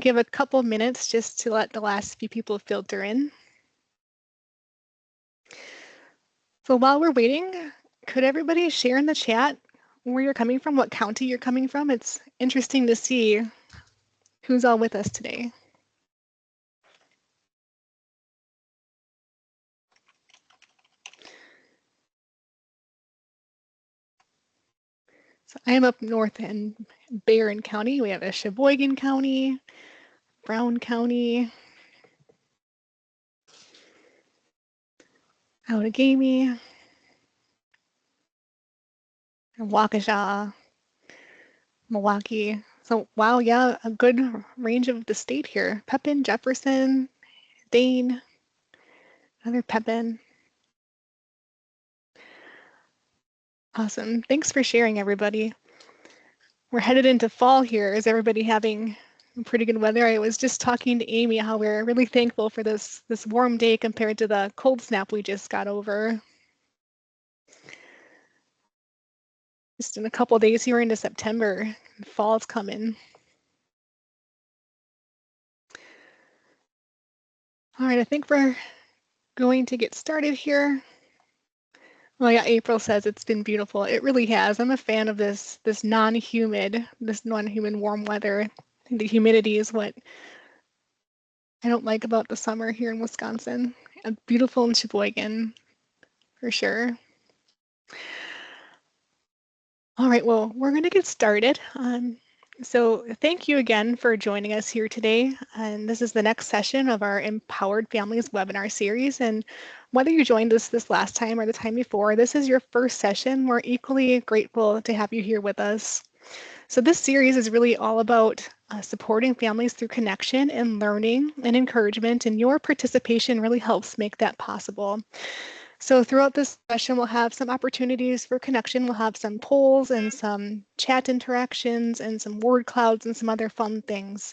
give a couple minutes just to let the last few people filter in. So while we're waiting, could everybody share in the chat where you're coming from, what county you're coming from? It's interesting to see who's all with us today. So I am up north in Barron County. We have a Sheboygan County, Brown County, Outagamie, Waukesha, Milwaukee. So wow, yeah, a good range of the state here. Pepin, Jefferson, Dane, another Pepin. Awesome. Thanks for sharing, everybody. We're headed into fall here. Is everybody having pretty good weather? I was just talking to Amy how we're really thankful for this warm day compared to the cold snap we just got over. Just in a couple days here into September, fall's coming. All right, I think we're going to get started here. Well, yeah, April says it's been beautiful. It really has. I'm a fan of this non-humid warm weather. I think the humidity is what I don't like about the summer here in Wisconsin. Beautiful in Sheboygan, for sure. All right, well, we're going to get started. So thank you again for joining us here today. And this is the next session of our Empowered Families webinar series. And whether you joined us this last time or the time before, this is your first session. We're equally grateful to have you here with us. So this series is really all about supporting families through connection and learning and encouragement, and your participation really helps make that possible. So throughout this session, we'll have some opportunities for connection. We'll have some polls and some chat interactions and some word clouds and some other fun things.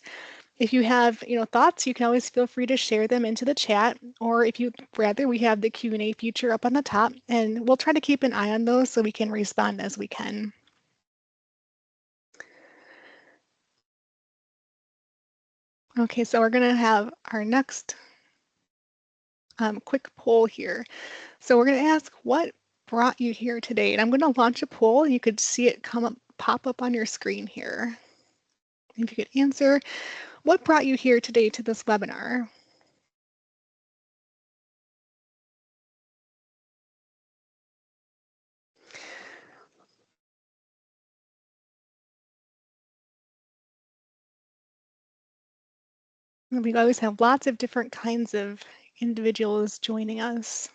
If you have, thoughts, you can always feel free to share them into the chat, or if you'd rather, we have the Q&A feature up on the top, and we'll try to keep an eye on those so we can respond as we can. Okay, so we're going to have our next quick poll here. So we're going to ask what brought you here today, and I'm going to launch a poll. You could see it pop up on your screen here. If you could answer, what brought you here today to this webinar? We always have lots of different kinds of individuals joining us.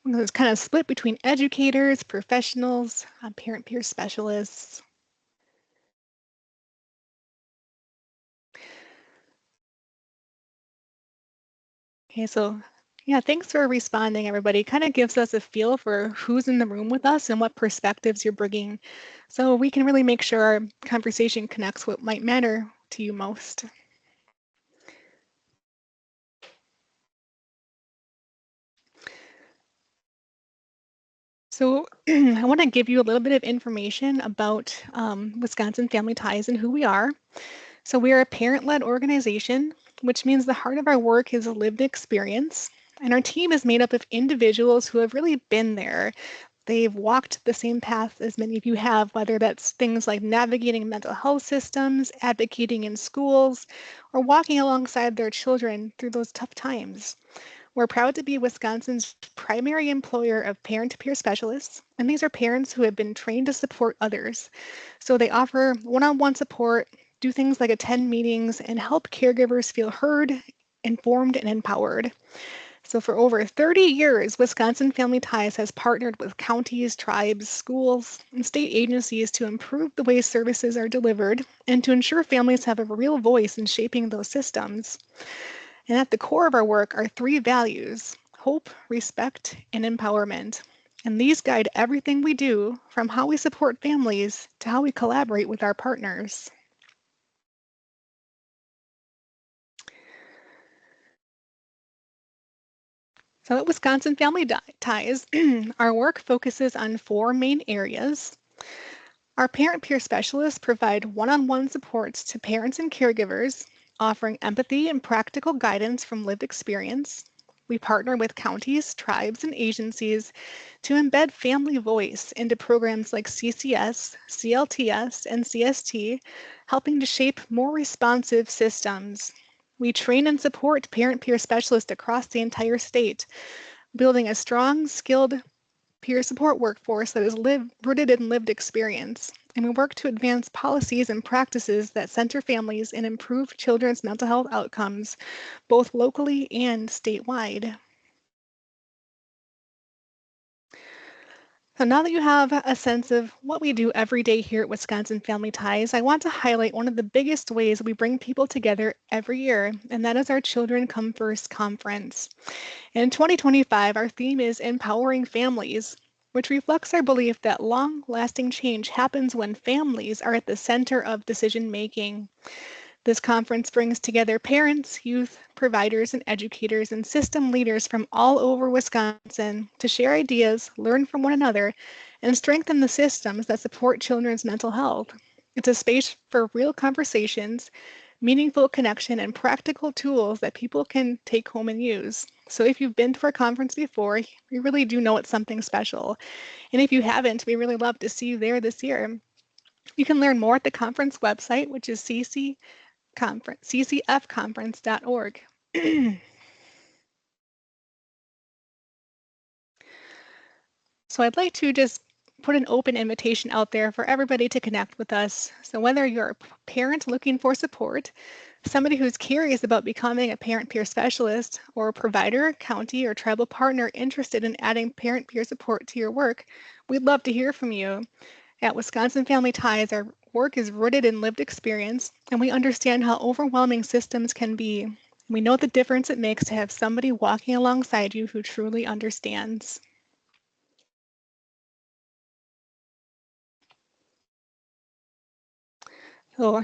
It's kind of split between educators, professionals, parent-peer specialists. Okay, so yeah, thanks for responding, everybody. Kind of gives us a feel for who's in the room with us and what perspectives you're bringing, so we can really make sure our conversation connects what might matter to you most. So I want to give you a little bit of information about Wisconsin Family Ties and who we are. So we are a parent-led organization, which means the heart of our work is a lived experience. And our team is made up of individuals who have really been there. They've walked the same path as many of you have, whether that's things like navigating mental health systems, advocating in schools, or walking alongside their children through those tough times. We're proud to be Wisconsin's primary employer of parent-to-peer specialists, and these are parents who have been trained to support others. So they offer one-on-one support, do things like attend meetings, and help caregivers feel heard, informed, and empowered. So for over 30 years, Wisconsin Family Ties has partnered with counties, tribes, schools, and state agencies to improve the way services are delivered and to ensure families have a real voice in shaping those systems. And at the core of our work are three values: hope, respect, and empowerment. And these guide everything we do, from how we support families to how we collaborate with our partners. So at Wisconsin Family Ties, our work focuses on four main areas. Our parent peer specialists provide one-on-one supports to parents and caregivers, offering empathy and practical guidance from lived experience. We partner with counties, tribes, and agencies to embed family voice into programs like CCS, CLTS, and CST, helping to shape more responsive systems. We train and support parent peer specialists across the entire state, building a strong, skilled peer support workforce that is rooted in lived experience. And we work to advance policies and practices that center families and improve children's mental health outcomes, both locally and statewide. So now that you have a sense of what we do every day here at Wisconsin Family Ties, I want to highlight one of the biggest ways we bring people together every year, and that is our Children Come First conference. In 2025, our theme is Empowering Families, which reflects our belief that long-lasting change happens when families are at the center of decision making. This conference brings together parents, youth, providers, and educators and system leaders from all over Wisconsin to share ideas, learn from one another, and strengthen the systems that support children's mental health. It's a space for real conversations, meaningful connection, and practical tools that people can take home and use. So if you've been to our conference before, we really do know it's something special. And if you haven't, we really love to see you there this year. You can learn more at the conference website, which is ccfconference.org. So I'd like to just put an open invitation out there for everybody to connect with us. So whether you're a parent looking for support, somebody who's curious about becoming a parent peer specialist, or a provider, county, or tribal partner interested in adding parent peer support to your work, we'd love to hear from you. At Wisconsin Family Ties, our work is rooted in lived experience, and we understand how overwhelming systems can be. We know the difference it makes to have somebody walking alongside you who truly understands. So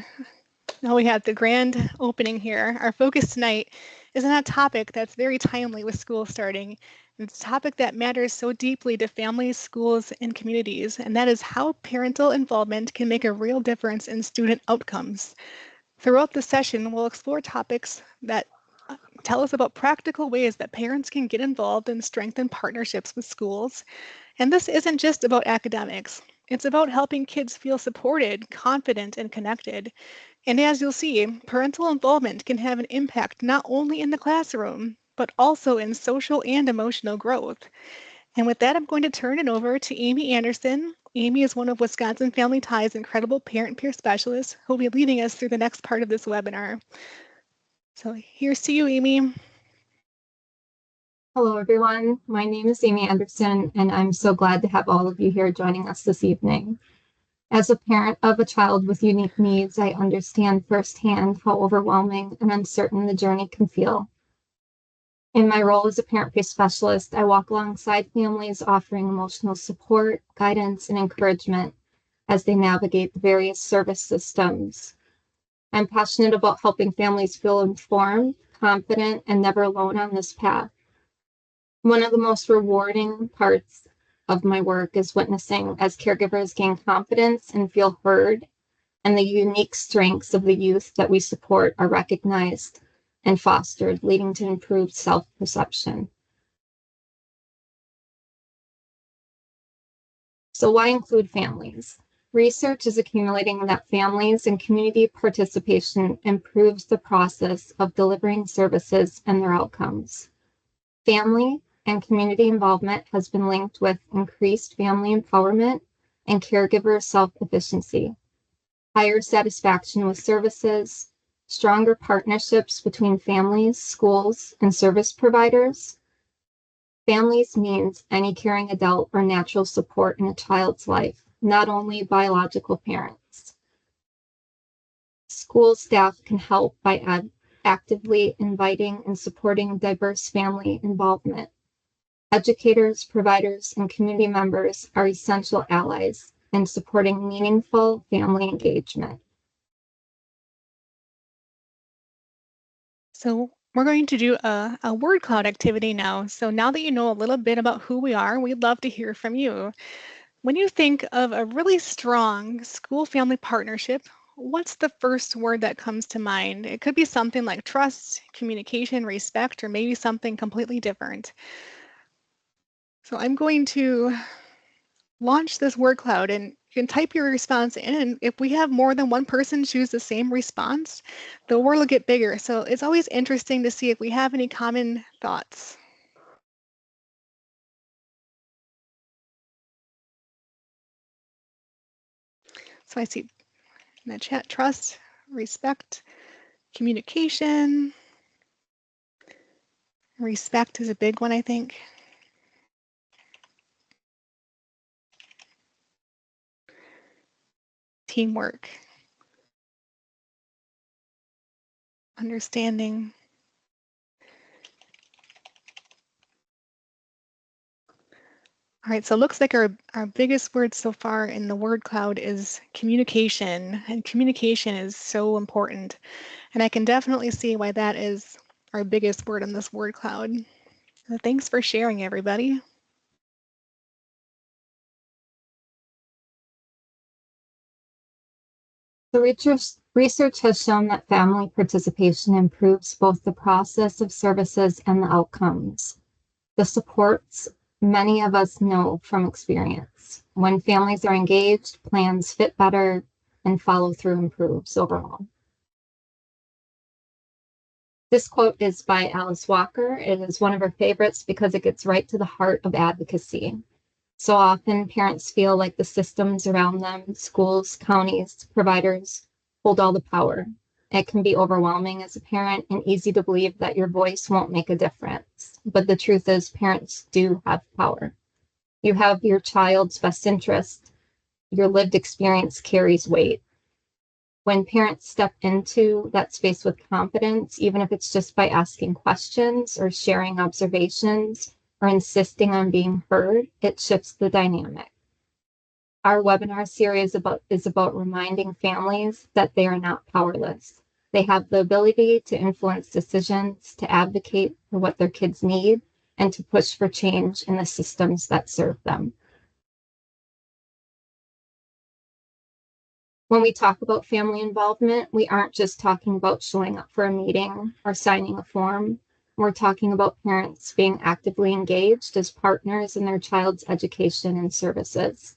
now we have the grand opening here. Our focus tonight is on a topic that's very timely with school starting. It's a topic that matters so deeply to families, schools, and communities, and that is how parental involvement can make a real difference in student outcomes. Throughout the session, we'll explore topics that tell us about practical ways that parents can get involved and strengthen partnerships with schools. And this isn't just about academics. It's about helping kids feel supported, confident, and connected. And as you'll see, parental involvement can have an impact not only in the classroom, but also in social and emotional growth. And with that, I'm going to turn it over to Amy Anderson. Amy is one of Wisconsin Family Ties' incredible parent peer specialists who will be leading us through the next part of this webinar. So here's to you, Amy. Hello, everyone. My name is Amy Anderson, and I'm so glad to have all of you here joining us this evening. As a parent of a child with unique needs, I understand firsthand how overwhelming and uncertain the journey can feel. In my role as a parent peer specialist, I walk alongside families offering emotional support, guidance, and encouragement as they navigate the various service systems. I'm passionate about helping families feel informed, confident, and never alone on this path. One of the most rewarding parts of my work is witnessing as caregivers gain confidence and feel heard, and the unique strengths of the youth that we support are recognized and fostered, leading to improved self-perception. So why include families? Research is accumulating that families and community participation improves the process of delivering services and their outcomes. Family and community involvement has been linked with increased family empowerment and caregiver self-efficiency, higher satisfaction with services, stronger partnerships between families, schools, and service providers. Families means any caring adult or natural support in a child's life, not only biological parents. School staff can help by actively inviting and supporting diverse family involvement. Educators, providers, and community members are essential allies in supporting meaningful family engagement. So we're going to do a word cloud activity now. So now that you know a little bit about who we are, we'd love to hear from you. When you think of a really strong school-family partnership, what's the first word that comes to mind? It could be something like trust, communication, respect, or maybe something completely different. So I'm going to launch this word cloud and you can type your response in. And if we have more than one person choose the same response, the word will get bigger. So it's always interesting to see if we have any common thoughts. So I see in the chat, trust, respect, communication. Respect is a big one, I think. Teamwork, understanding. All right, so it looks like our biggest word so far in the word cloud is communication, and communication is so important. And I can definitely see why that is our biggest word in this word cloud. So thanks for sharing, everybody. The research has shown that family participation improves both the process of services and the outcomes. The supports many of us know from experience. When families are engaged, plans fit better and follow through improves overall. This quote is by Alice Walker. It is one of her favorites because it gets right to the heart of advocacy. So often parents feel like the systems around them, schools, counties, providers, hold all the power. It can be overwhelming as a parent and easy to believe that your voice won't make a difference. But the truth is parents do have power. You have your child's best interest. Your lived experience carries weight. When parents step into that space with confidence, even if it's just by asking questions or sharing observations or insisting on being heard, it shifts the dynamic. Our webinar series is about reminding families that they are not powerless. They have the ability to influence decisions, to advocate for what their kids need, and to push for change in the systems that serve them. When we talk about family involvement, we aren't just talking about showing up for a meeting or signing a form. We're talking about parents being actively engaged as partners in their child's education and services.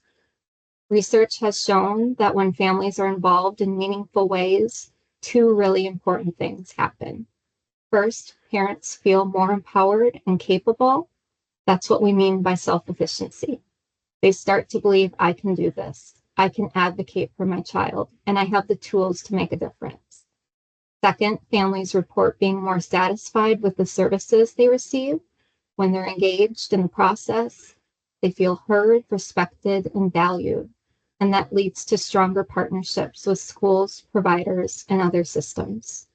Research has shown that when families are involved in meaningful ways, two really important things happen. First, parents feel more empowered and capable. That's what we mean by self-efficiency. They start to believe, I can do this. I can advocate for my child, and I have the tools to make a difference. Second, families report being more satisfied with the services they receive. When they're engaged in the process, they feel heard, respected, and valued. And that leads to stronger partnerships with schools, providers, and other systems.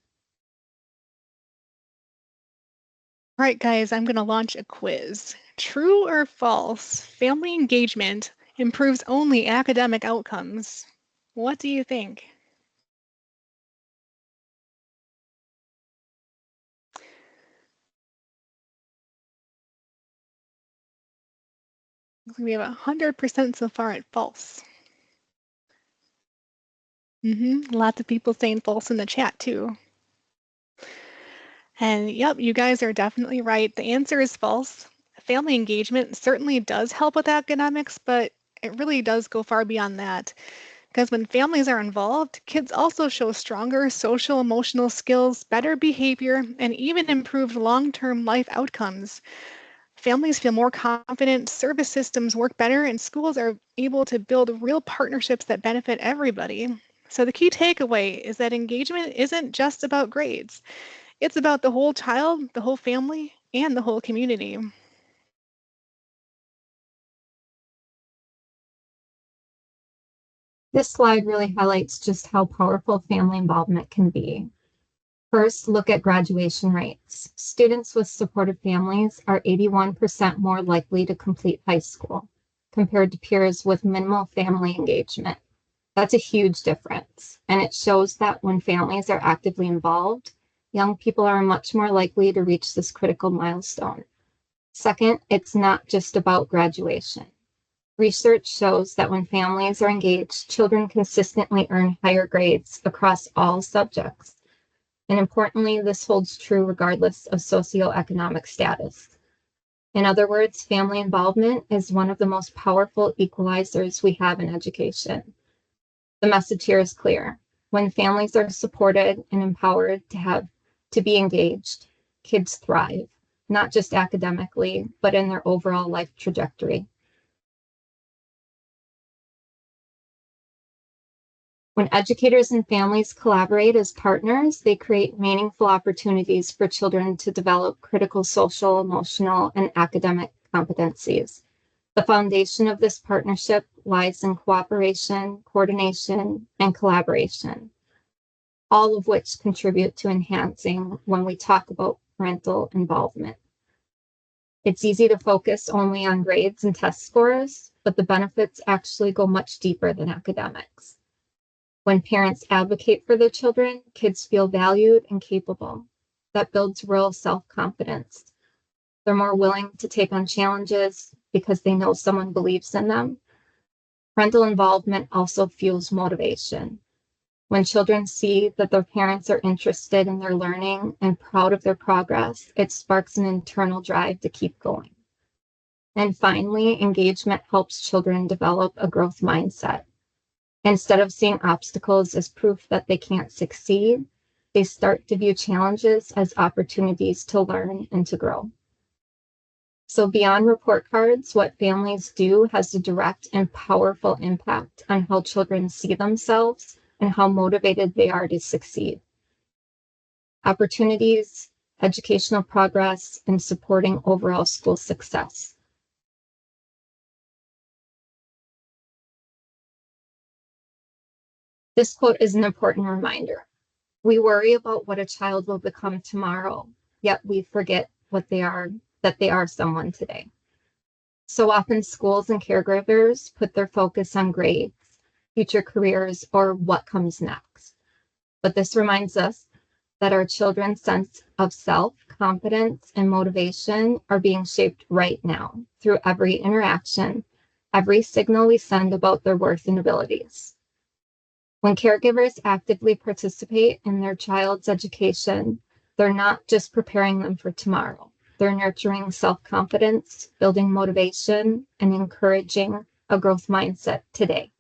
All right, guys, I'm going to launch a quiz. True or false? Family engagement improves only academic outcomes. What do you think? We have 100% so far at false. Lots of people saying false in the chat too. And yep, you guys are definitely right. The answer is false. Family engagement certainly does help with academics, but it really does go far beyond that. Because when families are involved, kids also show stronger social emotional skills, better behavior, and even improved long-term life outcomes. Families feel more confident, service systems work better, and schools are able to build real partnerships that benefit everybody. So the key takeaway is that engagement isn't just about grades. It's about the whole child, the whole family, and the whole community. This slide really highlights just how powerful family involvement can be. First, look at graduation rates. Students with supportive families are 81% more likely to complete high school compared to peers with minimal family engagement. That's a huge difference. And it shows that when families are actively involved, young people are much more likely to reach this critical milestone. Second, it's not just about graduation. Research shows that when families are engaged, children consistently earn higher grades across all subjects. And importantly, this holds true regardless of socioeconomic status. In other words, family involvement is one of the most powerful equalizers we have in education. The message here is clear. When families are supported and empowered to be engaged, kids thrive, not just academically, but in their overall life trajectory. When educators and families collaborate as partners, they create meaningful opportunities for children to develop critical social, emotional, and academic competencies. The foundation of this partnership lies in cooperation, coordination, and collaboration, all of which contribute to enhancing when we talk about parental involvement. It's easy to focus only on grades and test scores, but the benefits actually go much deeper than academics. When parents advocate for their children, kids feel valued and capable. That builds real self-confidence. They're more willing to take on challenges because they know someone believes in them. Parental involvement also fuels motivation. When children see that their parents are interested in their learning and proud of their progress, it sparks an internal drive to keep going. And finally, engagement helps children develop a growth mindset. Instead of seeing obstacles as proof that they can't succeed, they start to view challenges as opportunities to learn and to grow. So beyond report cards, what families do has a direct and powerful impact on how children see themselves and how motivated they are to succeed. Opportunities, educational progress, and supporting overall school success. This quote is an important reminder. We worry about what a child will become tomorrow, yet we forget that they are someone today. So often schools and caregivers put their focus on grades, future careers, or what comes next. But this reminds us that our children's sense of self, confidence, and motivation are being shaped right now through every interaction, every signal we send about their worth and abilities. When caregivers actively participate in their child's education, they're not just preparing them for tomorrow. They're nurturing self-confidence, building motivation, and encouraging a growth mindset today.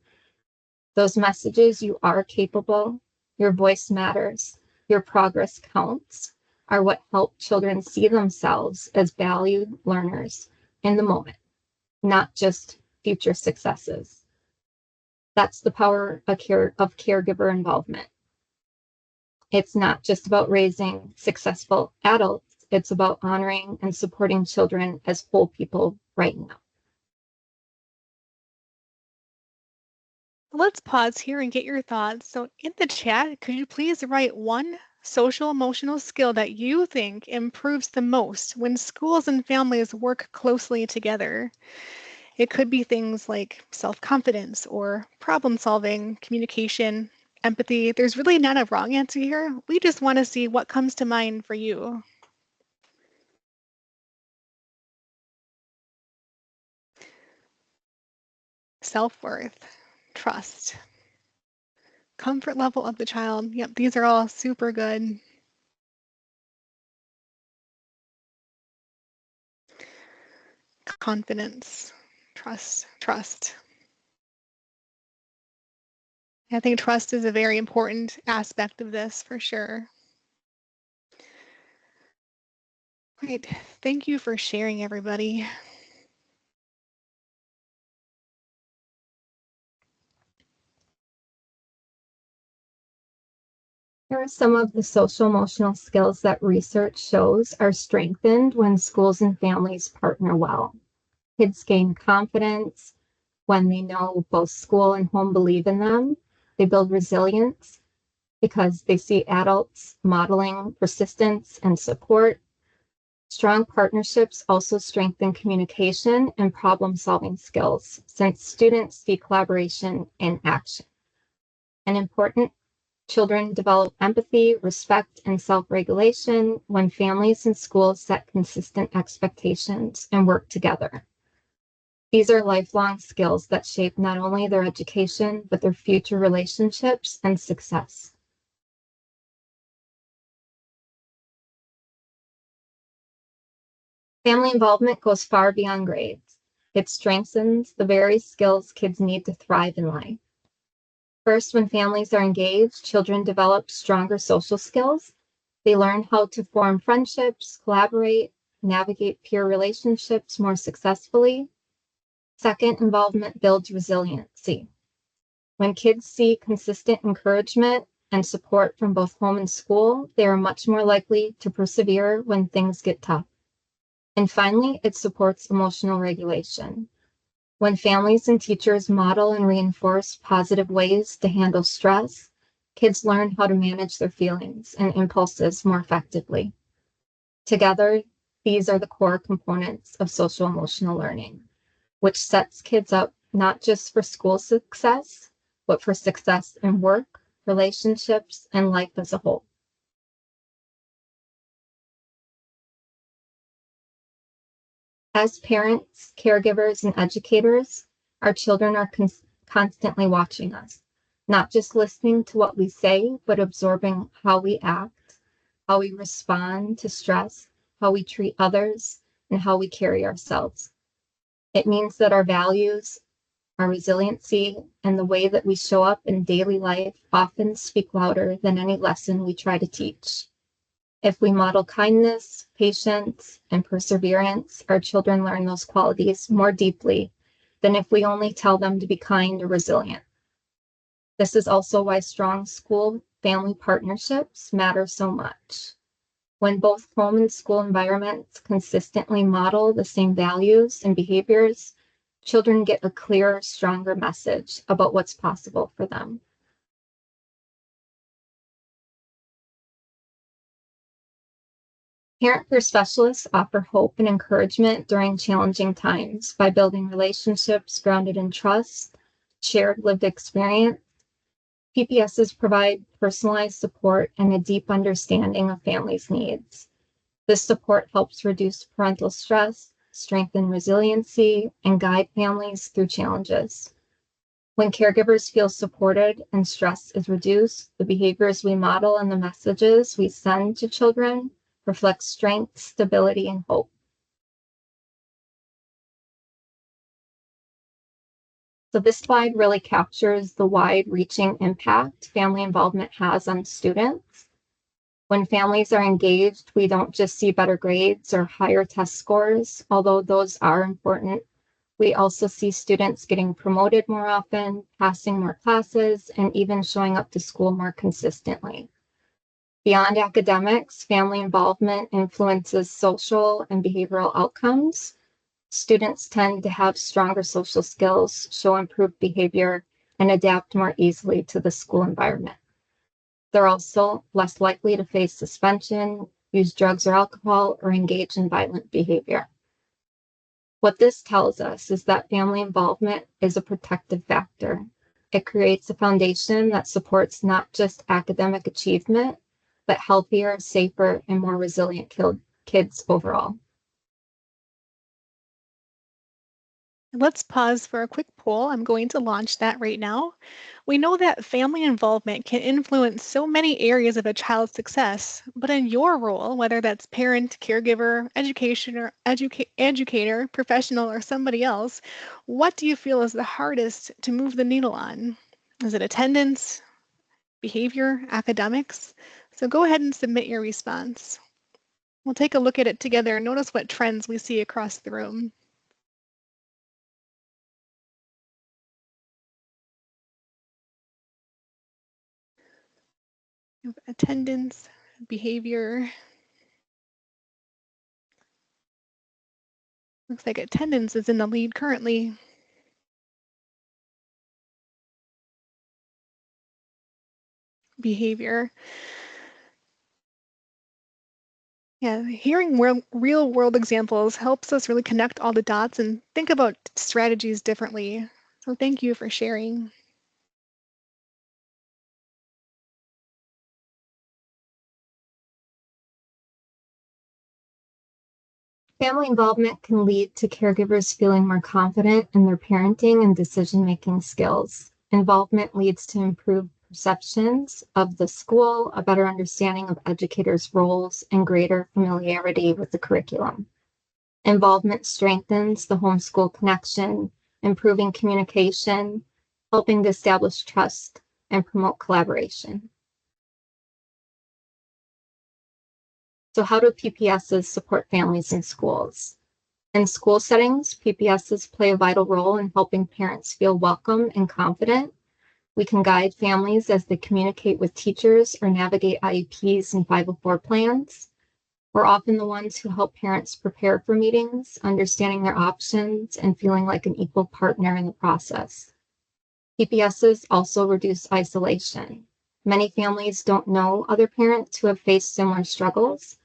Those messages, you are capable, your voice matters, your progress counts, are what help children see themselves as valued learners in the moment, not just future successes. That's the power of caregiver involvement. It's not just about raising successful adults, it's about honoring and supporting children as whole people right now. Let's pause here and get your thoughts. So in the chat, could you please write one social emotional skill that you think improves the most when schools and families work closely together? It could be things like self-confidence or problem solving, communication, empathy. There's really not a wrong answer here. We just want to see what comes to mind for you. Self-worth, trust, comfort level of the child. Yep, these are all super good. Confidence, trust. I think trust is a very important aspect of this for sure. Great. Thank you for sharing, everybody. Here are some of the social emotional skills that research shows are strengthened when schools and families partner well. Kids gain confidence when they know both school and home believe in them. They build resilience because they see adults modeling persistence and support. Strong partnerships also strengthen communication and problem-solving skills since students see collaboration in action. And important, children develop empathy, respect, and self-regulation when families and schools set consistent expectations and work together. These are lifelong skills that shape not only their education, but their future relationships and success. Family involvement goes far beyond grades. It strengthens the very skills kids need to thrive in life. First, when families are engaged, children develop stronger social skills. They learn how to form friendships, collaborate, navigate peer relationships more successfully. Second, involvement builds resiliency. When kids see consistent encouragement and support from both home and school, they are much more likely to persevere when things get tough. And finally, it supports emotional regulation. When families and teachers model and reinforce positive ways to handle stress, kids learn how to manage their feelings and impulses more effectively. Together, these are the core components of social emotional learning, which sets kids up not just for school success, but for success in work, relationships, and life as a whole. As parents, caregivers, and educators, our children are constantly watching us, not just listening to what we say, but absorbing how we act, how we respond to stress, how we treat others, and how we carry ourselves. It means that our values, our resiliency, and the way that we show up in daily life often speak louder than any lesson we try to teach. If we model kindness, patience, and perseverance, our children learn those qualities more deeply than if we only tell them to be kind or resilient. This is also why strong school family partnerships matter so much. When both home and school environments consistently model the same values and behaviors, children get a clearer, stronger message about what's possible for them. Parent Peer Specialists offer hope and encouragement during challenging times by building relationships grounded in trust, shared lived experience. PPSs provide personalized support and a deep understanding of families' needs. This support helps reduce parental stress, strengthen resiliency, and guide families through challenges. When caregivers feel supported and stress is reduced, the behaviors we model and the messages we send to children reflect strength, stability, and hope. So this slide really captures the wide-reaching impact family involvement has on students. When families are engaged, we don't just see better grades or higher test scores, although those are important. We also see students getting promoted more often, passing more classes, and even showing up to school more consistently. Beyond academics, family involvement influences social and behavioral outcomes. Students tend to have stronger social skills, show improved behavior, and adapt more easily to the school environment. They're also less likely to face suspension, use drugs or alcohol, or engage in violent behavior. What this tells us is that family involvement is a protective factor. It creates a foundation that supports not just academic achievement, but healthier, safer, and more resilient kids overall. Let's pause for a quick poll. I'm going to launch that right now. We know that family involvement can influence so many areas of a child's success, but in your role, whether that's parent, caregiver, educator, professional, or somebody else, what do you feel is the hardest to move the needle on? Is it attendance, behavior, academics? So go ahead and submit your response. We'll take a look at it together and notice what trends we see across the room. Attendance, behavior. Looks like attendance is in the lead currently. Behavior. Yeah, hearing real world examples helps us really connect all the dots and think about strategies differently. So thank you for sharing. Family involvement can lead to caregivers feeling more confident in their parenting and decision-making skills. Involvement leads to improved perceptions of the school, a better understanding of educators' roles, and greater familiarity with the curriculum. Involvement strengthens the homeschool connection, improving communication, helping to establish trust, and promote collaboration. So how do PPSs support families in schools? In school settings, PPSs play a vital role in helping parents feel welcome and confident. We can guide families as they communicate with teachers or navigate IEPs and 504 plans. We're often the ones who help parents prepare for meetings, understanding their options, and feeling like an equal partner in the process. PPSs also reduce isolation. Many families don't know other parents who have faced similar struggles,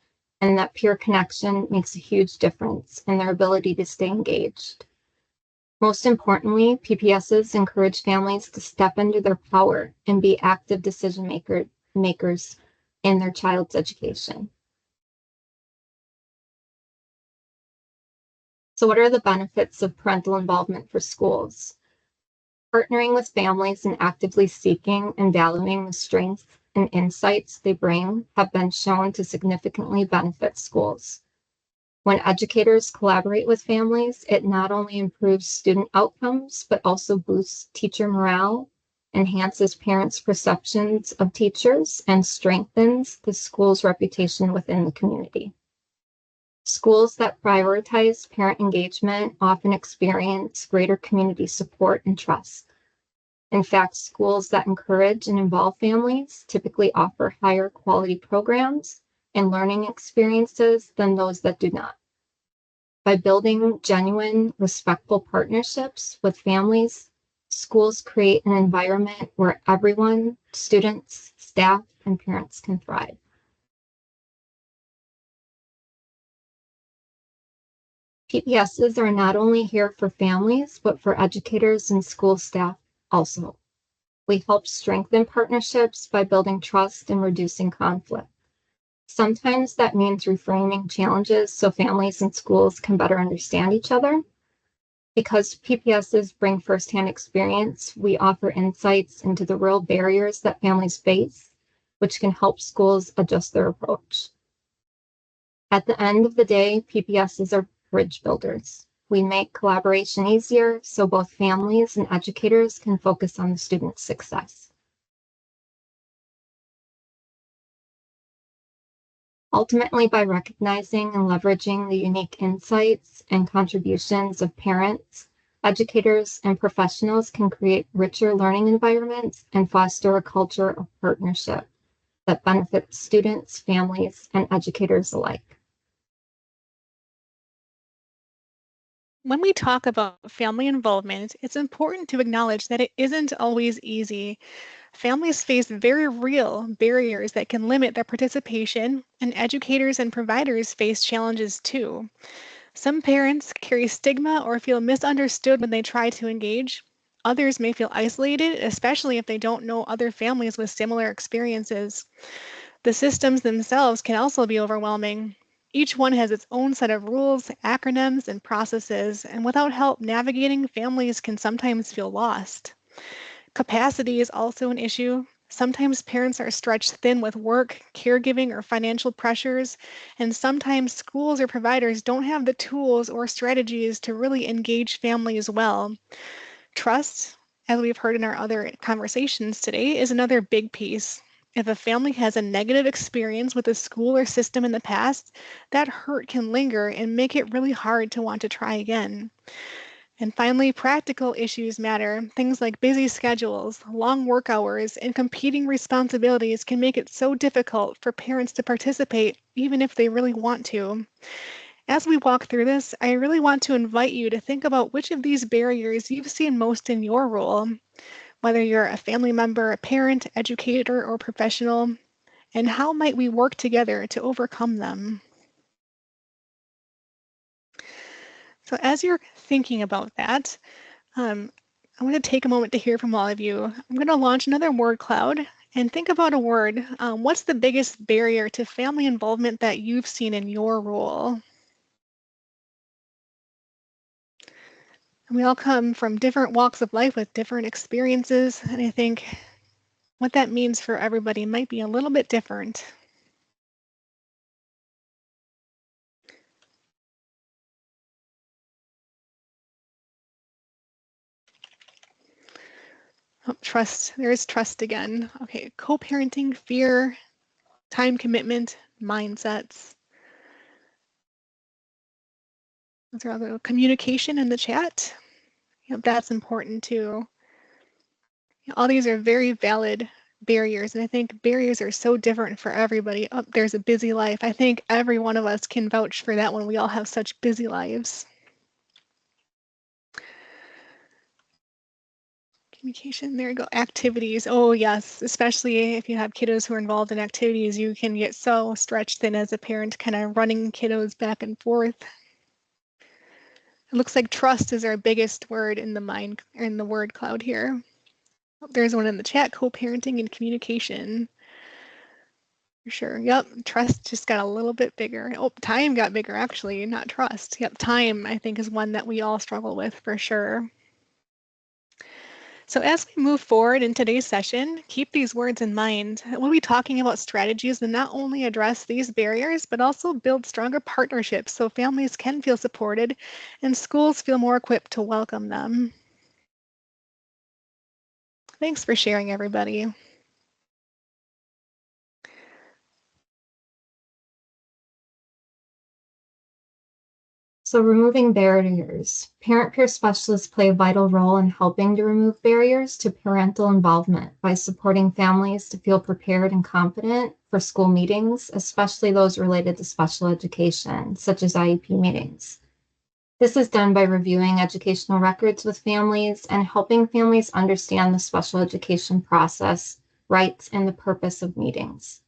and that peer connection makes a huge difference in their ability to stay engaged. Most importantly, PPSs encourage families to step into their power and be active decision makers in their child's education. So what are the benefits of parental involvement for schools? Partnering with families and actively seeking and valuing the strengths and insights they bring have been shown to significantly benefit schools. When educators collaborate with families, it not only improves student outcomes, but also boosts teacher morale, enhances parents' perceptions of teachers, and strengthens the school's reputation within the community. Schools that prioritize parent engagement often experience greater community support and trust. In fact, schools that encourage and involve families typically offer higher quality programs and learning experiences than those that do not. By building genuine, respectful partnerships with families, schools create an environment where everyone, students, staff, and parents can thrive. PPSs are not only here for families, but for educators and school staff also. We help strengthen partnerships by building trust and reducing conflict. Sometimes that means reframing challenges so families and schools can better understand each other. Because PPSs bring firsthand experience, we offer insights into the real barriers that families face, which can help schools adjust their approach. At the end of the day, PPSs are bridge builders. We make collaboration easier so both families and educators can focus on the student's success. Ultimately, by recognizing and leveraging the unique insights and contributions of parents, educators, and professionals can create richer learning environments and foster a culture of partnership that benefits students, families, and educators alike. When we talk about family involvement, it's important to acknowledge that it isn't always easy. Families face very real barriers that can limit their participation, and educators and providers face challenges too. Some parents carry stigma or feel misunderstood when they try to engage. Others may feel isolated, especially if they don't know other families with similar experiences. The systems themselves can also be overwhelming. Each one has its own set of rules, acronyms, and processes, and without help navigating, families can sometimes feel lost. Capacity is also an issue. Sometimes parents are stretched thin with work, caregiving, or financial pressures, and sometimes schools or providers don't have the tools or strategies to really engage families well. Trust, as we've heard in our other conversations today, is another big piece. If a family has a negative experience with a school or system in the past, that hurt can linger and make it really hard to want to try again. And finally, practical issues matter. Things like busy schedules, long work hours, and competing responsibilities can make it so difficult for parents to participate, even if they really want to. As we walk through this, I really want to invite you to think about which of these barriers you've seen most in your role, whether you're a family member, a parent, educator, or professional, and how might we work together to overcome them? So, as you're thinking about that, Um, I want to take a moment to hear from all of you. I'm going to launch another word cloud and think about a word. What's the biggest barrier to family involvement that you've seen in your role? We all come from different walks of life with different experiences, and I think what that means for everybody might be a little bit different. Oh, trust, there's trust again. Okay, co-parenting, fear, time commitment, mindsets. Those are other communication in the chat. That's important too. All these are very valid barriers, and I think barriers are so different for everybody. Oh, there's a busy life. I think every one of us can vouch for that when we all have such busy lives. Communication, there you go. Activities. Oh, yes, especially if you have kiddos who are involved in activities, you can get so stretched thin as a parent, kind of running kiddos back and forth. It looks like trust is our biggest word in the word cloud here. There's one in the chat, co-parenting and communication. For sure. Yep. Trust just got a little bit bigger. Oh, time got bigger, actually, not trust. Yep. Time, I think, is one that we all struggle with for sure. So as we move forward in today's session, keep these words in mind. We'll be talking about strategies that not only address these barriers, but also build stronger partnerships so families can feel supported and schools feel more equipped to welcome them. Thanks for sharing, everybody. So, removing barriers. Parent peer specialists play a vital role in helping to remove barriers to parental involvement by supporting families to feel prepared and confident for school meetings, especially those related to special education, such as IEP meetings. This is done by reviewing educational records with families and helping families understand the special education process, rights, and the purpose of meetings.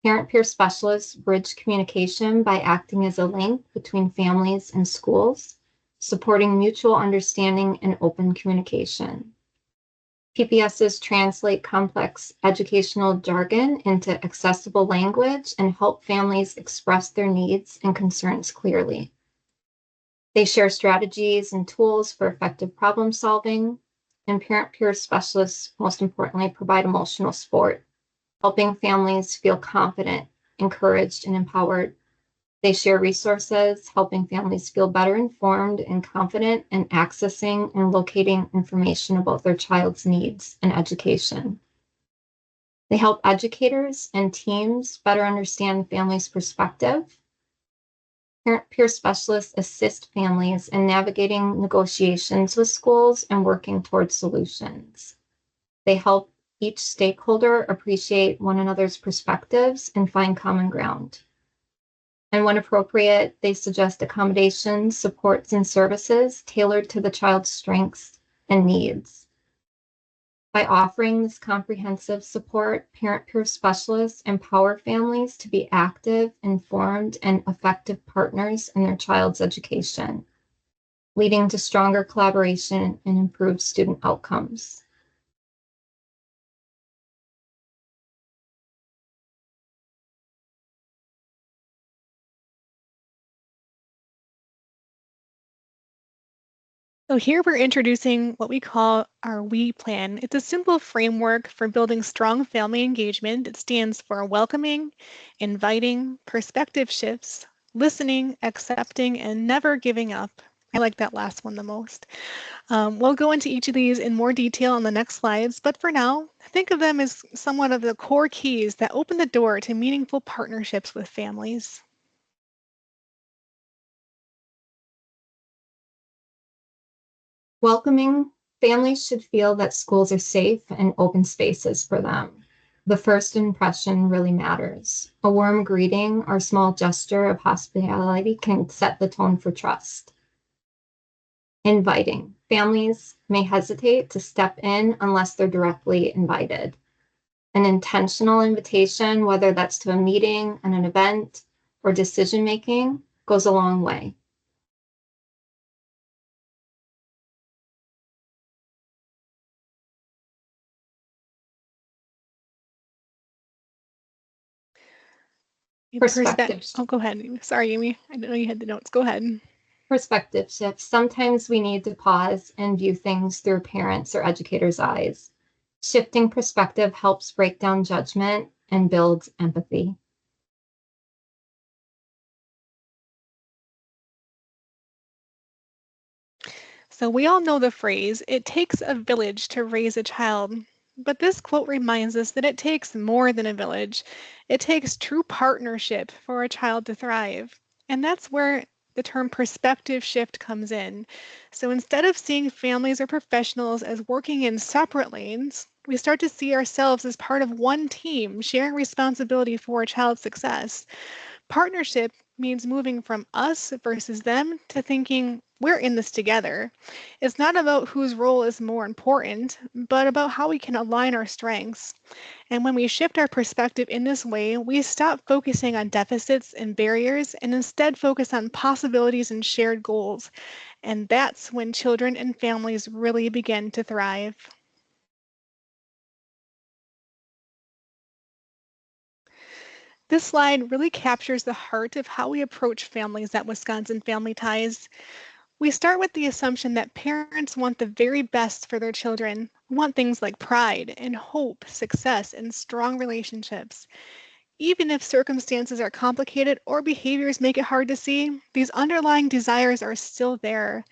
Parent peer specialists bridge communication by acting as a link between families and schools, supporting mutual understanding and open communication. PPSs translate complex educational jargon into accessible language and help families express their needs and concerns clearly. They share strategies and tools for effective problem solving, and parent peer specialists, most importantly, provide emotional support, helping families feel confident, encouraged, and empowered. They share resources, helping families feel better informed and confident in accessing and locating information about their child's needs and education. They help educators and teams better understand the family's perspective. Parent peer specialists assist families in navigating negotiations with schools and working towards solutions. They help each stakeholder appreciate one another's perspectives and find common ground. And when appropriate, they suggest accommodations, supports, and services tailored to the child's strengths and needs. By offering this comprehensive support, parent peer specialists empower families to be active, informed, and effective partners in their child's education, leading to stronger collaboration and improved student outcomes. So here we're introducing what we call our WE plan. It's a simple framework for building strong family engagement. It stands for welcoming, inviting, perspective shifts, listening, accepting, and never giving up. I like that last one the most. We'll go into each of these in more detail on the next slides, but for now, think of them as somewhat of the core keys that open the door to meaningful partnerships with families. Welcoming, families should feel that schools are safe and open spaces for them. The first impression really matters. A warm greeting or small gesture of hospitality can set the tone for trust. Inviting. Families may hesitate to step in unless they're directly invited. An intentional invitation, whether that's to a meeting, an event, or decision making, goes a long way. Perspective. Oh, go ahead. Sorry, Amy. I didn't know you had the notes. Go ahead. Perspective shifts. Sometimes we need to pause and view things through parents' or educators' eyes. Shifting perspective helps break down judgment and builds empathy. So we all know the phrase, it takes a village to raise a child. But this quote reminds us that it takes more than a village. It takes true partnership for a child to thrive. And that's where the term perspective shift comes in. So instead of seeing families or professionals as working in separate lanes, we start to see ourselves as part of one team, sharing responsibility for a child's success. Partnership means moving from us versus them to thinking we're in this together. It's not about whose role is more important, but about how we can align our strengths. And when we shift our perspective in this way, we stop focusing on deficits and barriers and instead focus on possibilities and shared goals. And that's when children and families really begin to thrive. This slide really captures the heart of how we approach families at Wisconsin Family Ties. We start with the assumption that parents want the very best for their children. We want things like pride and hope, success, and strong relationships. Even if circumstances are complicated or behaviors make it hard to see, these underlying desires are still there.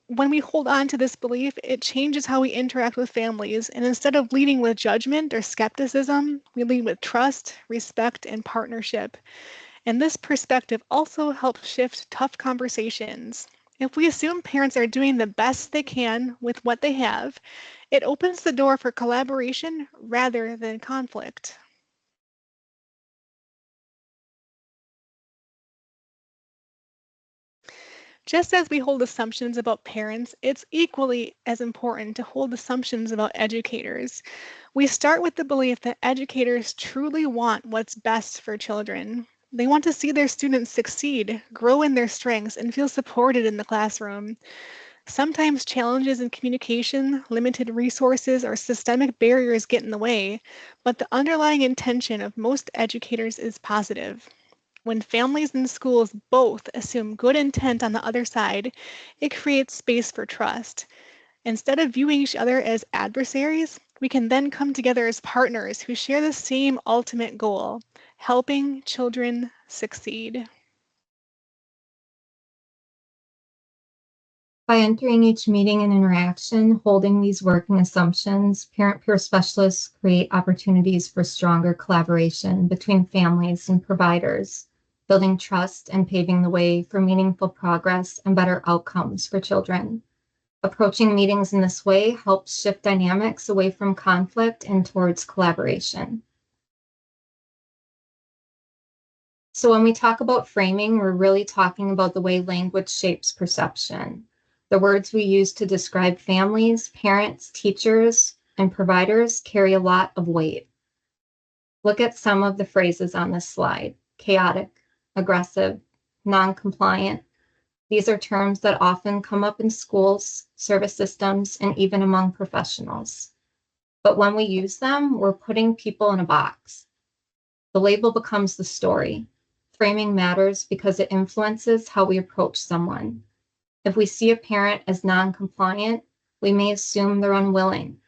When we hold on to this belief, it changes how we interact with families. And instead of leading with judgment or skepticism, we lead with trust, respect, and partnership. And this perspective also helps shift tough conversations. If we assume parents are doing the best they can with what they have, it opens the door for collaboration rather than conflict. Just as we hold assumptions about parents, it's equally as important to hold assumptions about educators. We start with the belief that educators truly want what's best for children. They want to see their students succeed, grow in their strengths, and feel supported in the classroom. Sometimes challenges in communication, limited resources, or systemic barriers get in the way, but the underlying intention of most educators is positive. When families and schools both assume good intent on the other side, it creates space for trust. Instead of viewing each other as adversaries, we can then come together as partners who share the same ultimate goal, helping children succeed. By entering each meeting and interaction, holding these working assumptions, parent peer specialists create opportunities for stronger collaboration between families and providers, building trust and paving the way for meaningful progress and better outcomes for children. Approaching meetings in this way helps shift dynamics away from conflict and towards collaboration. So when we talk about framing, we're really talking about the way language shapes perception. The words we use to describe families, parents, teachers, and providers carry a lot of weight. Look at some of the phrases on this slide: chaotic, aggressive, non-compliant. These are terms that often come up in schools, service systems, and even among professionals. But when we use them, we're putting people in a box. The label becomes the story. Framing matters because it influences how we approach someone. If we see a parent as non-compliant, we may assume they're unwilling.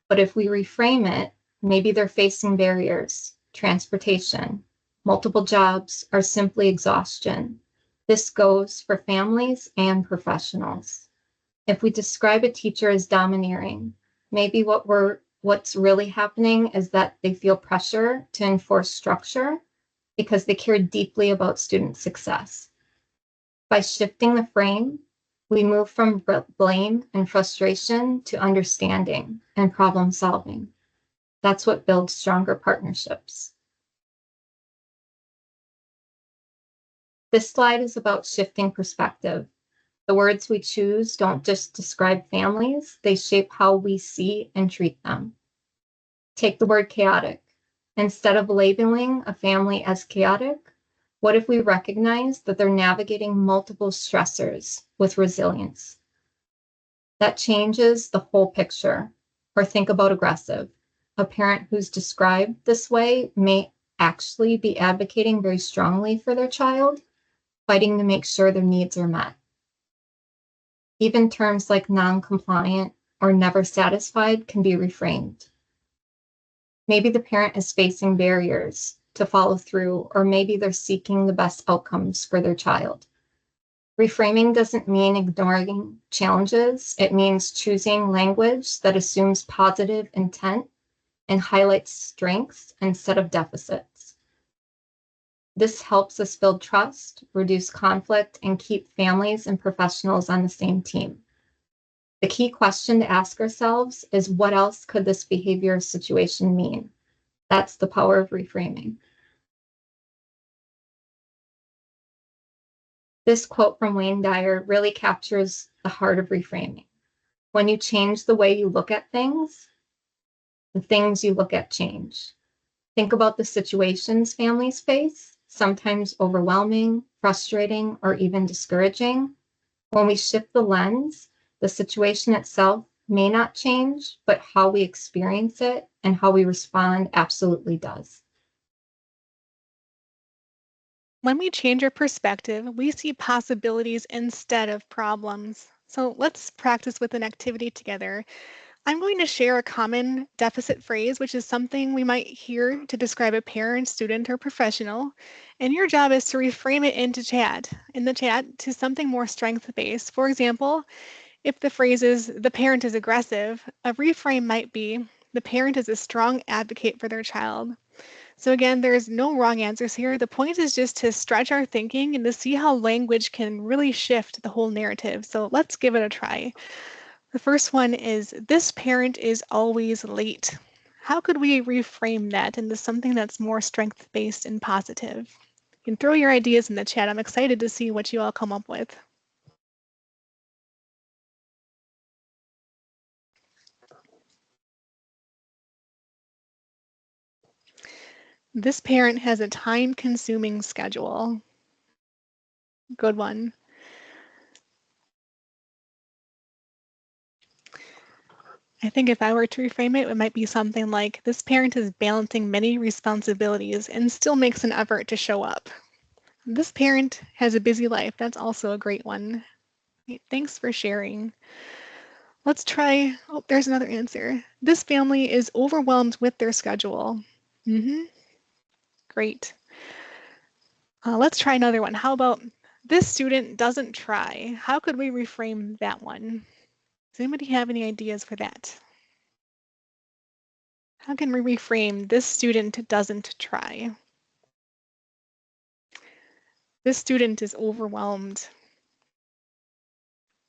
But if we reframe it, maybe they're facing barriers, transportation, multiple jobs, or simply exhaustion. This goes for families and professionals. If we describe a teacher as domineering, maybe what's really happening is that they feel pressure to enforce structure because they care deeply about student success. By shifting the frame, we move from blame and frustration to understanding and problem solving. That's what builds stronger partnerships. This slide is about shifting perspective. The words we choose don't just describe families, they shape how we see and treat them. Take the word chaotic. Instead of labeling a family as chaotic, what if we recognize that they're navigating multiple stressors with resilience? That changes the whole picture. Or think about aggressive. A parent who's described this way may actually be advocating very strongly for their child, fighting to make sure their needs are met. Even terms like non-compliant or never satisfied can be reframed. Maybe the parent is facing barriers to follow through, or maybe they're seeking the best outcomes for their child. Reframing doesn't mean ignoring challenges. It means choosing language that assumes positive intent and highlights strengths instead of deficits. This helps us build trust, reduce conflict, and keep families and professionals on the same team. The key question to ask ourselves is, what else could this behavior situation mean? That's the power of reframing. This quote from Wayne Dyer really captures the heart of reframing. When you change the way you look at things, the things you look at change. Think about the situations families face, sometimes overwhelming, frustrating, or even discouraging. When we shift the lens, the situation itself may not change, but how we experience it and how we respond absolutely does. When we change our perspective, we see possibilities instead of problems. So let's practice with an activity together. I'm going to share a common deficit phrase, which is something we might hear to describe a parent, student, or professional. And your job is to reframe it in the chat to something more strength-based. For example, if the phrase is the parent is aggressive, a reframe might be the parent is a strong advocate for their child. So again, there's no wrong answers here. The point is just to stretch our thinking and to see how language can really shift the whole narrative. So let's give it a try. The first one is this parent is always late. How could we reframe that into something that's more strength-based and positive? You can throw your ideas in the chat. I'm excited to see what you all come up with. This parent has a time-consuming schedule. Good one. I think if I were to reframe it, it might be something like this parent is balancing many responsibilities and still makes an effort to show up. This parent has a busy life. That's also a great one. Thanks for sharing. Let's try, oh, there's another answer. This family is overwhelmed with their schedule. Great. Let's try another one. How about this student doesn't try? How could we reframe that one? Does anybody have any ideas for that? How can we reframe this student doesn't try? This student is overwhelmed.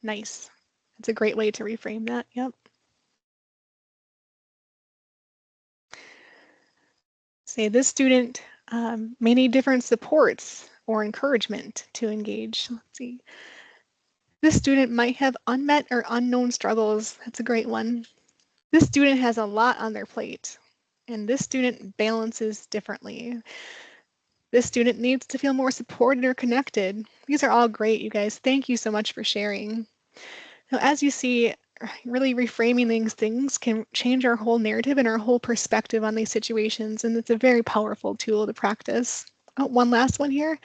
Nice. That's a great way to reframe that. Yep. Say this student may need different supports or encouragement to engage. Let's see. This student might have unmet or unknown struggles. That's a great one. This student has a lot on their plate, and this student balances differently. This student needs to feel more supported or connected. These are all great, you guys. Thank you so much for sharing. Now, as you see, really reframing these things can change our whole narrative and our whole perspective on these situations, and it's a very powerful tool to practice. Oh, one last one here.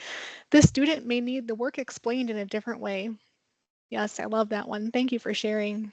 This student may need the work explained in a different way. Yes, I love that one. Thank you for sharing.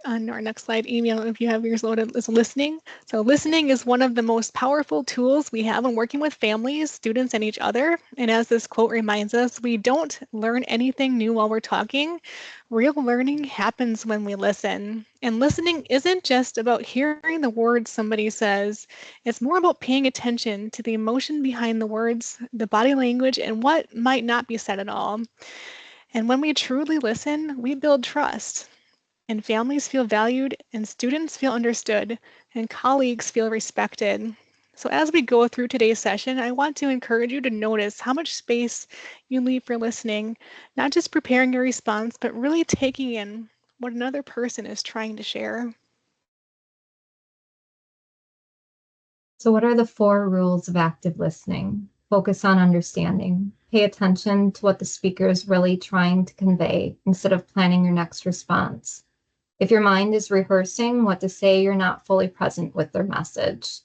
On our next slide, Amy, I don't know if you have yours loaded, is listening. So listening is one of the most powerful tools we have in working with families, students, and each other. And as this quote reminds us, we don't learn anything new while we're talking. Real learning happens when we listen. And listening isn't just about hearing the words somebody says. It's more about paying attention to the emotion behind the words, the body language, and what might not be said at all. And when we truly listen, we build trust. And families feel valued, and students feel understood, and colleagues feel respected. So as we go through today's session, I want to encourage you to notice how much space you leave for listening, not just preparing your response, but really taking in what another person is trying to share. So, what are the 4 rules of active listening? Focus on understanding. Pay attention to what the speaker is really trying to convey instead of planning your next response. If your mind is rehearsing what to say, you're not fully present with their message.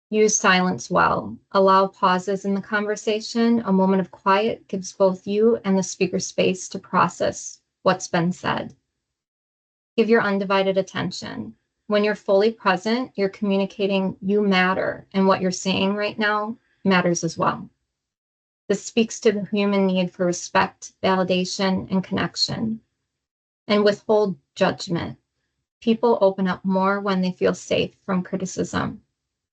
Use silence well. Allow pauses in the conversation. A moment of quiet gives both you and the speaker space to process what's been said. Give your undivided attention. When you're fully present, you're communicating you matter, and what you're saying right now matters as well. This speaks to the human need for respect, validation, and connection. And withhold judgment. People open up more when they feel safe from criticism.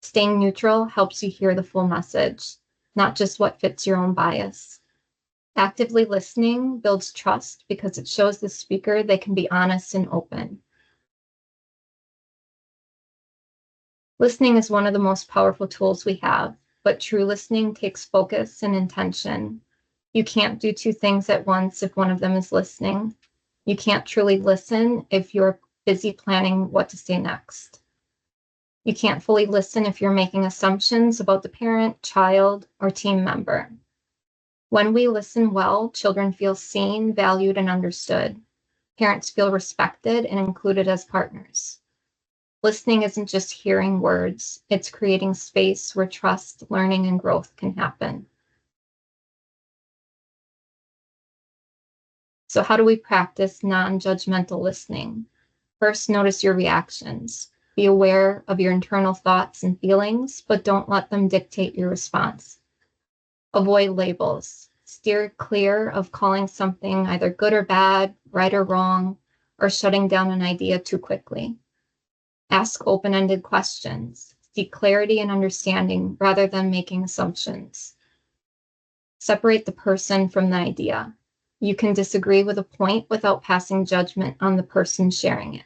Staying neutral helps you hear the full message, not just what fits your own bias. Actively listening builds trust because it shows the speaker they can be honest and open. Listening is one of the most powerful tools we have, but true listening takes focus and intention. You can't do two things at once if one of them is listening. You can't truly listen if you're busy planning what to say next. You can't fully listen if you're making assumptions about the parent, child, or team member. When we listen well, children feel seen, valued, and understood. Parents feel respected and included as partners. Listening isn't just hearing words, it's creating space where trust, learning, and growth can happen. So, how do we practice non-judgmental listening? First, notice your reactions. Be aware of your internal thoughts and feelings, but don't let them dictate your response. Avoid labels. Steer clear of calling something either good or bad, right or wrong, or shutting down an idea too quickly. Ask open-ended questions. Seek clarity and understanding rather than making assumptions. Separate the person from the idea. You can disagree with a point without passing judgment on the person sharing it.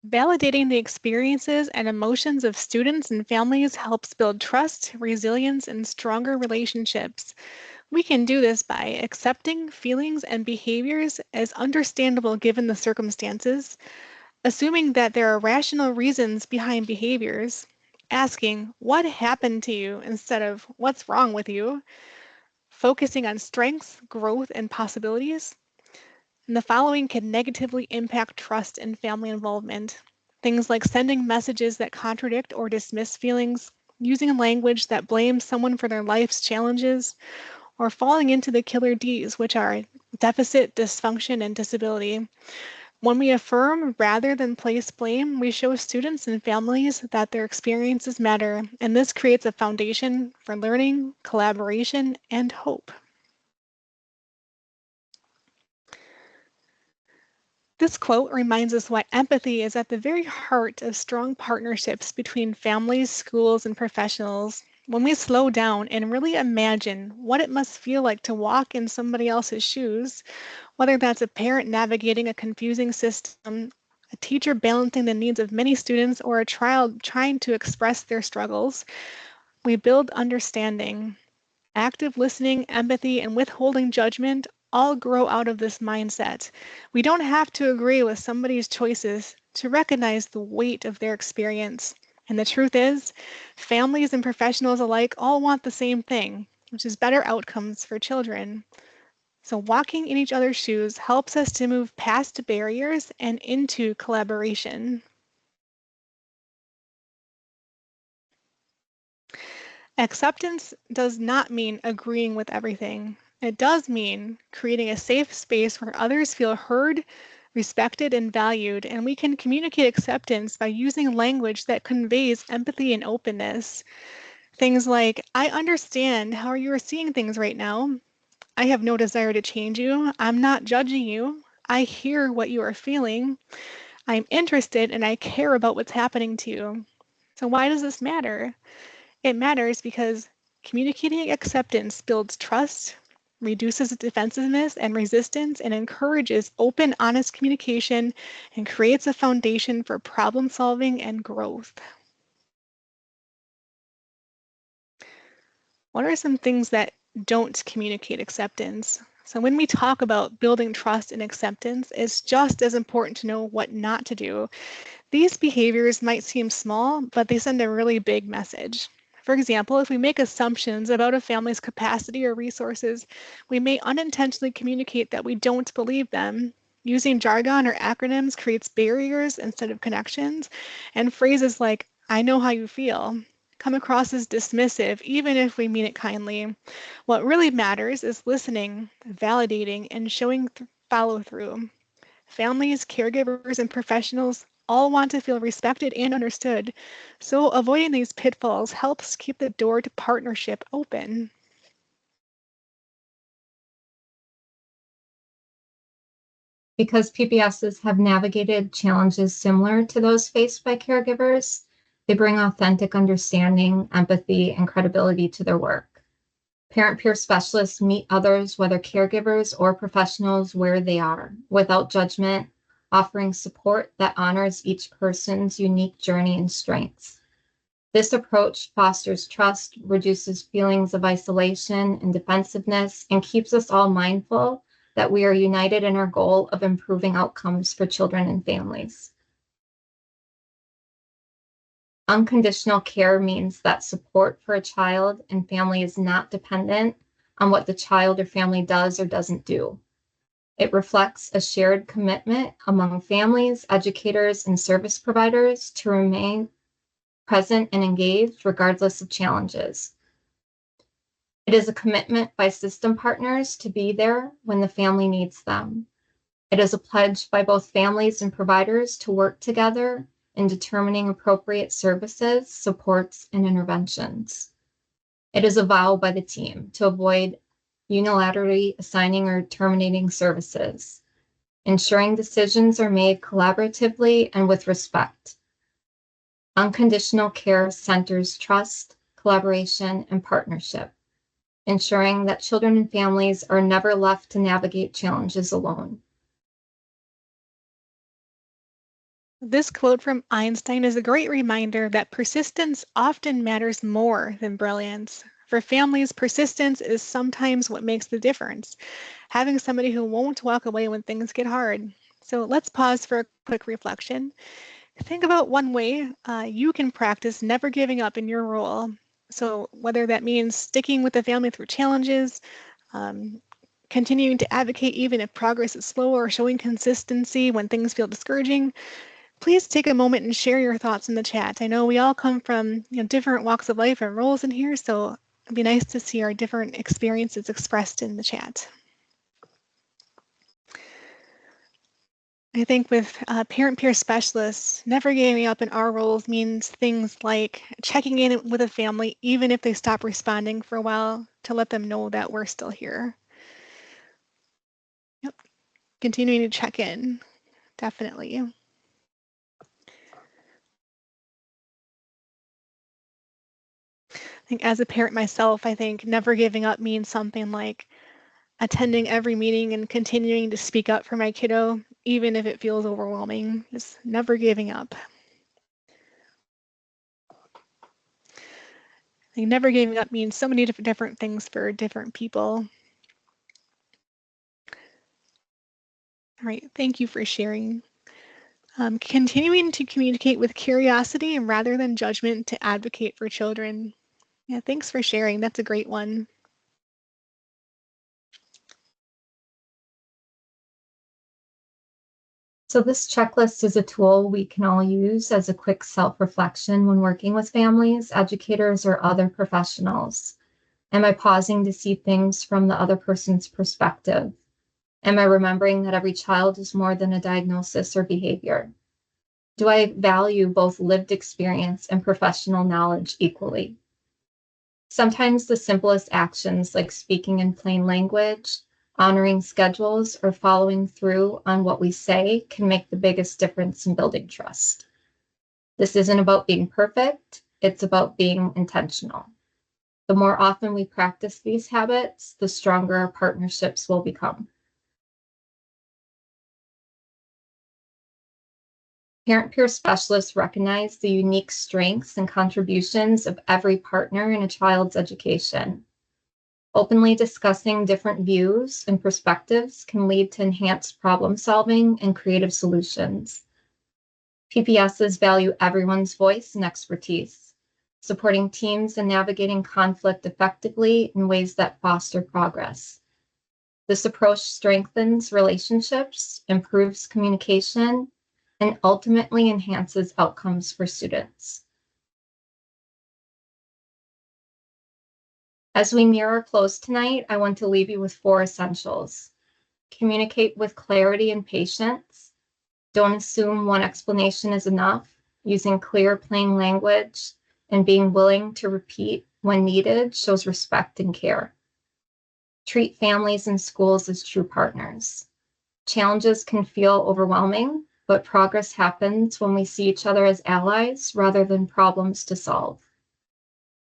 Validating the experiences and emotions of students and families helps build trust, resilience, and stronger relationships. We can do this by accepting feelings and behaviors as understandable given the circumstances, assuming that there are rational reasons behind behaviors, asking what happened to you instead of what's wrong with you, focusing on strengths, growth, and possibilities. And the following can negatively impact trust and family involvement. Things like sending messages that contradict or dismiss feelings, using language that blames someone for their life's challenges, or falling into the killer Ds, which are deficit, dysfunction, and disability. When we affirm rather than place blame, we show students and families that their experiences matter, and this creates a foundation for learning, collaboration, and hope. This quote reminds us why empathy is at the very heart of strong partnerships between families, schools, and professionals. When we slow down and really imagine what it must feel like to walk in somebody else's shoes, whether that's a parent navigating a confusing system, a teacher balancing the needs of many students, or a child trying to express their struggles, we build understanding. Active listening, empathy, and withholding judgment all grow out of this mindset. We don't have to agree with somebody's choices to recognize the weight of their experience. And the truth is, families and professionals alike all want the same thing, which is better outcomes for children. So, walking in each other's shoes helps us to move past barriers and into collaboration. Acceptance does not mean agreeing with everything. It does mean creating a safe space where others feel heard, respected, and valued, and we can communicate acceptance by using language that conveys empathy and openness. Things like, I understand how you are seeing things right now. I have no desire to change you. I'm not judging you. I hear what you are feeling. I'm interested and I care about what's happening to you. So, why does this matter? It matters because communicating acceptance builds trust, reduces defensiveness and resistance, and encourages open, honest communication and creates a foundation for problem solving and growth. What are some things that don't communicate acceptance? So, when we talk about building trust and acceptance, it's just as important to know what not to do. These behaviors might seem small, but they send a really big message. For example, if we make assumptions about a family's capacity or resources, we may unintentionally communicate that we don't believe them. Using jargon or acronyms creates barriers instead of connections, and phrases like, I know how you feel, come across as dismissive, even if we mean it kindly. What really matters is listening, validating, and showing follow through. Families, caregivers, and professionals all want to feel respected and understood, so avoiding these pitfalls helps keep the door to partnership open. Because PBSs have navigated challenges similar to those faced by caregivers, they bring authentic understanding, empathy, and credibility to their work. Parent peer specialists meet others, whether caregivers or professionals, where they are, without judgment, offering support that honors each person's unique journey and strengths. This approach fosters trust, reduces feelings of isolation and defensiveness, and keeps us all mindful that we are united in our goal of improving outcomes for children and families. Unconditional care means that support for a child and family is not dependent on what the child or family does or doesn't do. It reflects a shared commitment among families, educators, and service providers to remain present and engaged regardless of challenges. It is a commitment by system partners to be there when the family needs them. It is a pledge by both families and providers to work together in determining appropriate services, supports, and interventions. It is a vow by the team to avoid unilaterally assigning or terminating services, ensuring decisions are made collaboratively and with respect. Unconditional care centers trust, collaboration, and partnership, ensuring that children and families are never left to navigate challenges alone. This quote from Einstein is a great reminder that persistence often matters more than brilliance. For families, persistence is sometimes what makes the difference, having somebody who won't walk away when things get hard. So let's pause for a quick reflection. Think about one way you can practice never giving up in your role. So whether that means sticking with the family through challenges, um, continuing to advocate even if progress is slow, or showing consistency when things feel discouraging, please take a moment and share your thoughts in the chat. I know we all come from different walks of life and roles in here, so it'd be nice to see our different experiences expressed in the chat. I think with parent peer specialists, never giving up in our roles means things like checking in with a family even if they stop responding for a while, to let them know that we're still here. Yep. Continuing to check in, definitely. I think as a parent myself, I think never giving up means something like attending every meeting and continuing to speak up for my kiddo, even if it feels overwhelming. Just never giving up. I think never giving up means so many different things for different people. All right, thank you for sharing. Continuing to communicate with curiosity rather than judgment to advocate for children. Yeah, thanks for sharing. That's a great one. So this checklist is a tool we can all use as a quick self-reflection when working with families, educators, or other professionals. Am I pausing to see things from the other person's perspective? Am I remembering that every child is more than a diagnosis or behavior? Do I value both lived experience and professional knowledge equally? Sometimes the simplest actions, like speaking in plain language, honoring schedules, or following through on what we say, can make the biggest difference in building trust. This isn't about being perfect, it's about being intentional. The more often we practice these habits, the stronger our partnerships will become. Parent peer specialists recognize the unique strengths and contributions of every partner in a child's education. Openly discussing different views and perspectives can lead to enhanced problem solving and creative solutions. PPSs value everyone's voice and expertise, supporting teams and navigating conflict effectively in ways that foster progress. This approach strengthens relationships, improves communication, and ultimately enhances outcomes for students. As we near our close tonight, I want to leave you with 4 essentials. Communicate with clarity and patience. Don't assume one explanation is enough. Using clear, plain language and being willing to repeat when needed shows respect and care. Treat families and schools as true partners. Challenges can feel overwhelming, but progress happens when we see each other as allies rather than problems to solve.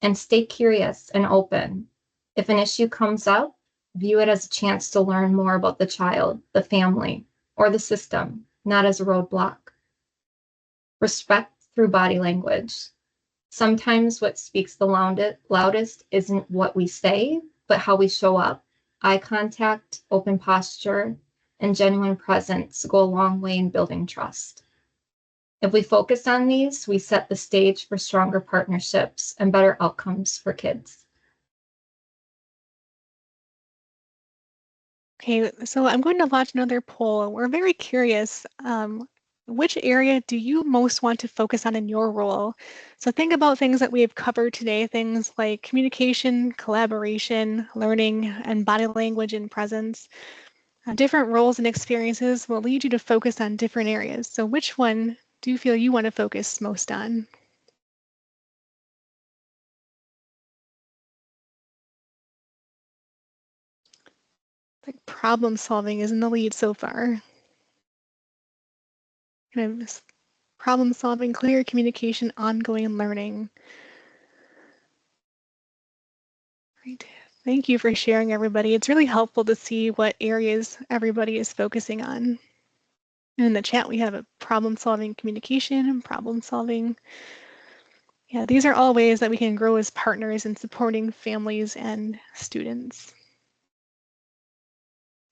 And stay curious and open. If an issue comes up, view it as a chance to learn more about the child, the family, or the system, not as a roadblock. Respect through body language. Sometimes what speaks the loudest isn't what we say, but how we show up. Eye contact, open posture, and genuine presence go a long way in building trust. If we focus on these, we set the stage for stronger partnerships and better outcomes for kids. Okay, so I'm going to launch another poll. We're very curious, which area do you most want to focus on in your role? So think about things that we have covered today, things like communication, collaboration, learning, and body language and presence. Different roles and experiences will lead you to focus on different areas. So which one do you feel you want to focus most on? Like problem solving is in the lead so far. Kind of problem solving, clear communication, ongoing learning. Great. Thank you for sharing, everybody. It's really helpful to see what areas everybody is focusing on. In the chat, we have a problem solving communication and problem solving. Yeah, these are all ways that we can grow as partners in supporting families and students.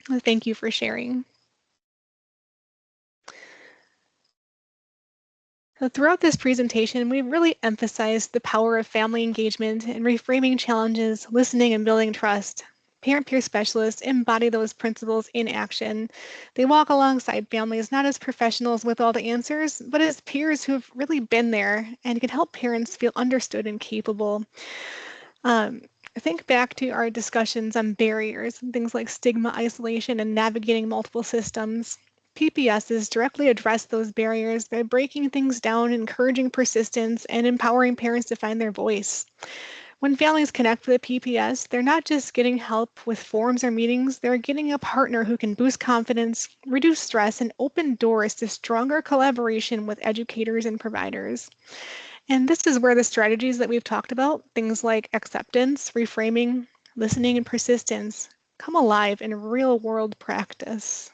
Thank you for sharing. So throughout this presentation, we really emphasized the power of family engagement and reframing challenges, listening and building trust. Parent-peer specialists embody those principles in action. They walk alongside families not as professionals with all the answers, but as peers who have really been there and can help parents feel understood and capable. Um, think back to our discussions on barriers, things like stigma, isolation, and navigating multiple systems. PPSs directly address those barriers by breaking things down, encouraging persistence, and empowering parents to find their voice. When families connect with a PPS, they're not just getting help with forms or meetings, they're getting a partner who can boost confidence, reduce stress, and open doors to stronger collaboration with educators and providers. And this is where the strategies that we've talked about, things like acceptance, reframing, listening, and persistence, come alive in real world practice.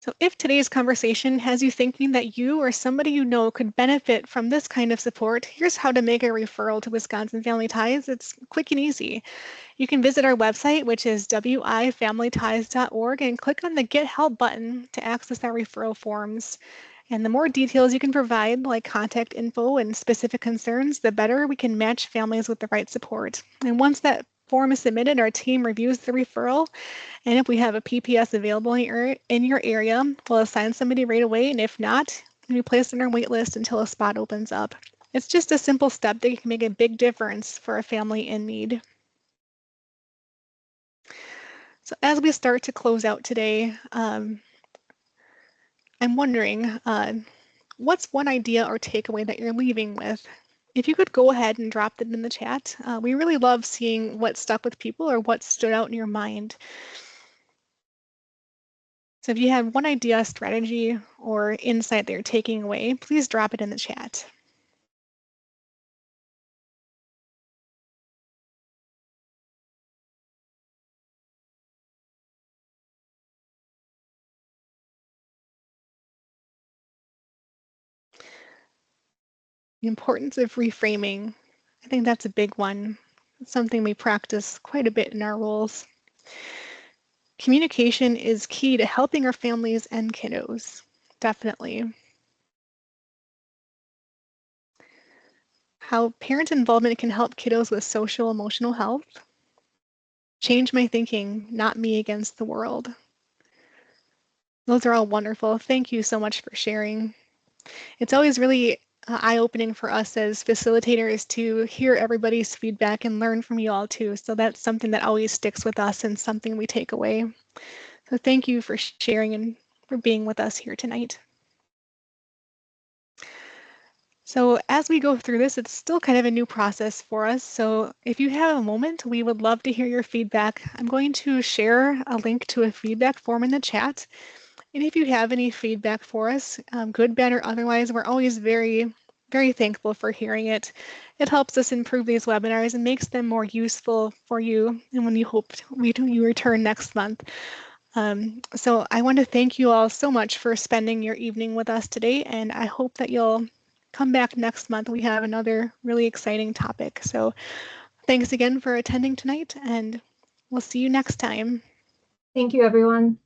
So if today's conversation has you thinking that you or somebody you know could benefit from this kind of support, here's how to make a referral to Wisconsin Family Ties. It's quick and easy. You can visit our website, which is wifamilyties.org, and click on the Get Help button to access our referral forms. And the more details you can provide, like contact info and specific concerns, the better we can match families with the right support. And once that form is submitted, our team reviews the referral. And if we have a PPS available in your area, we'll assign somebody right away. And if not, we place on our wait list until a spot opens up. It's just a simple step that can make a big difference for a family in need. So as we start to close out today, I'm wondering, what's one idea or takeaway that you're leaving with? If you could go ahead and drop it in the chat, we really love seeing what stuck with people or what stood out in your mind. So if you have one idea, strategy, or insight that you're taking away, please drop it in the chat. The importance of reframing. I think that's a big one. It's something we practice quite a bit in our roles. Communication is key to helping our families and kiddos, definitely. how parent involvement can help kiddos with social emotional health, change my thinking, not me against the world. Those are all wonderful. Thank you so much for sharing. It's always really eye-opening for us as facilitators to hear everybody's feedback and learn from you all too. So that's something that always sticks with us and something we take away. So thank you for sharing and for being with us here tonight. So as we go through this, it's still kind of a new process for us. So if you have a moment, we would love to hear your feedback. I'm going to share a link to a feedback form in the chat. And if you have any feedback for us, good, bad, or otherwise, we're always very thankful for hearing it. It helps us improve these webinars and makes them more useful for you and when you hope you return next month. So I want to thank you all so much for spending your evening with us today, and I hope that you'll come back next month. We have another really exciting topic. So thanks again for attending tonight, and we'll see you next time. Thank you, everyone.